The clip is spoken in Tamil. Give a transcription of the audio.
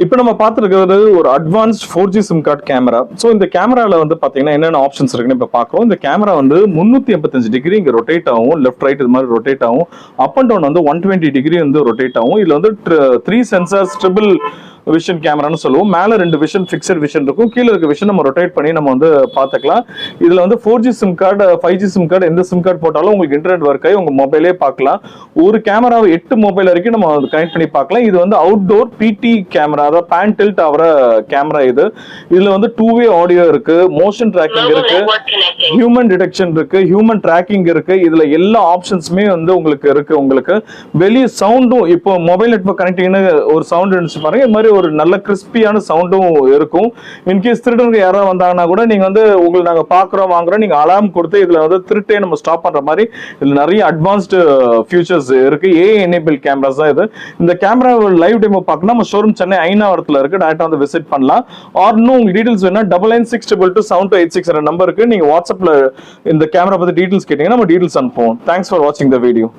இப்போ நம்ம பார்த்துருக்கிறது ஒரு advanced 4G sim card camera. So இந்த கேமரால வந்து பார்த்தீங்கன்னா என்னென்ன ஆப்ஷன்ஸ் இருக்குன்னு இப்போ பார்க்குறோம். இந்த கேமரா வந்து 385 டிகிரி இங்கே ரொட்டேட் ஆகும், லெஃப்ட் ரைட் இது மாதிரி ரொட்டேட் ஆகும். அப் அண்ட் டவுன் வந்து 120 டிகிரி வந்து ரொட்டேட் ஆகும். இதுல வந்து 3 சென்சார்ஸ் ட்ரிபிள் விஷன் கேமரான்னு சொல்லுவோம். மேல 2 விஷன் ஃபிக்ஸட் விஷன் இருக்கும், கீழே இருக்க விஷன் நம்ம ரொட்டேட் பண்ணி நம்ம வந்து பார்த்துக்கலாம். இதுல வந்து 4G sim card 5G sim card எந்த சிம் கார்டு போட்டாலும் உங்களுக்கு இன்டர்நெட் ஒர்க் ஆகி உங்க மொபைலே பார்க்கலாம். ஒரு கேமராவை 8 மொபைல் வரைக்கும் நம்ம கனெக்ட் பண்ணி பார்க்கலாம். இது வந்து அவுட்டோர் பிடி கேமரா, அதாவது பேன் டில்ட் ஆகிற கேமரா. இதுல வந்து 2-வே ஆடியோ இருக்கு, மோஷன் ட்ராக்கிங் இருக்கு, ஹியூமன் டிடெக்ஷன் இருக்கு, ஹியூமன் ட்ராக்கிங் இருக்கு. இதுல எல்லா ஆப்ஷன்ஸுமே வந்து உங்களுக்கு இருக்கு. உங்களுக்கு வெளியே சவுண்டும் இப்போ மொபைல் நெட்வொர்க் கனெக்டிங்னு ஒரு சவுண்ட் இருந்துச்சு பாருங்க, இது மாதிரி ஒரு நல்ல கிறிஸ்பியான சவுண்டும் இருக்கும். இன்கேஸ் திருடங்க யாராவது வந்தாங்கன்னா கூட நீங்க வந்து உங்களை நாங்க பாக்குறோம் வாங்குறோம் நீங்க அலார்ம் கொடுத்து இதுல வந்து திருட்டே நம்ம ஸ்டாப் பண்ற மாதிரி இதுல நிறைய அட்வான்ஸ்டு ஃபியூச்சர்ஸ் இருக்கு. ஏஐ எனேபிள் கேமராஸ் தான் இது. இந்த கேமரா லைவ் டெமோ பார்க்கணும் நம்ம ஷோரூம் சென்னை ஐநாவரத்துல இருக்கு, டேரக்டா வந்து விசிட் பண்ணலாம். ஆர் இன்னும் உங்களுக்கு டீடைல்ஸ் வேணா 9962227286 நம்பருக்கு நீங்க வாட்ஸ்அப்ல இந்த கேமரா பத்தி டீடைல்ஸ் கேட்டீங்கன்னா நம்ம டீடைல்ஸ் அனுப்புவோம். தேங்க்ஸ் ஃபார் வாட்சிங் த வீடியோ.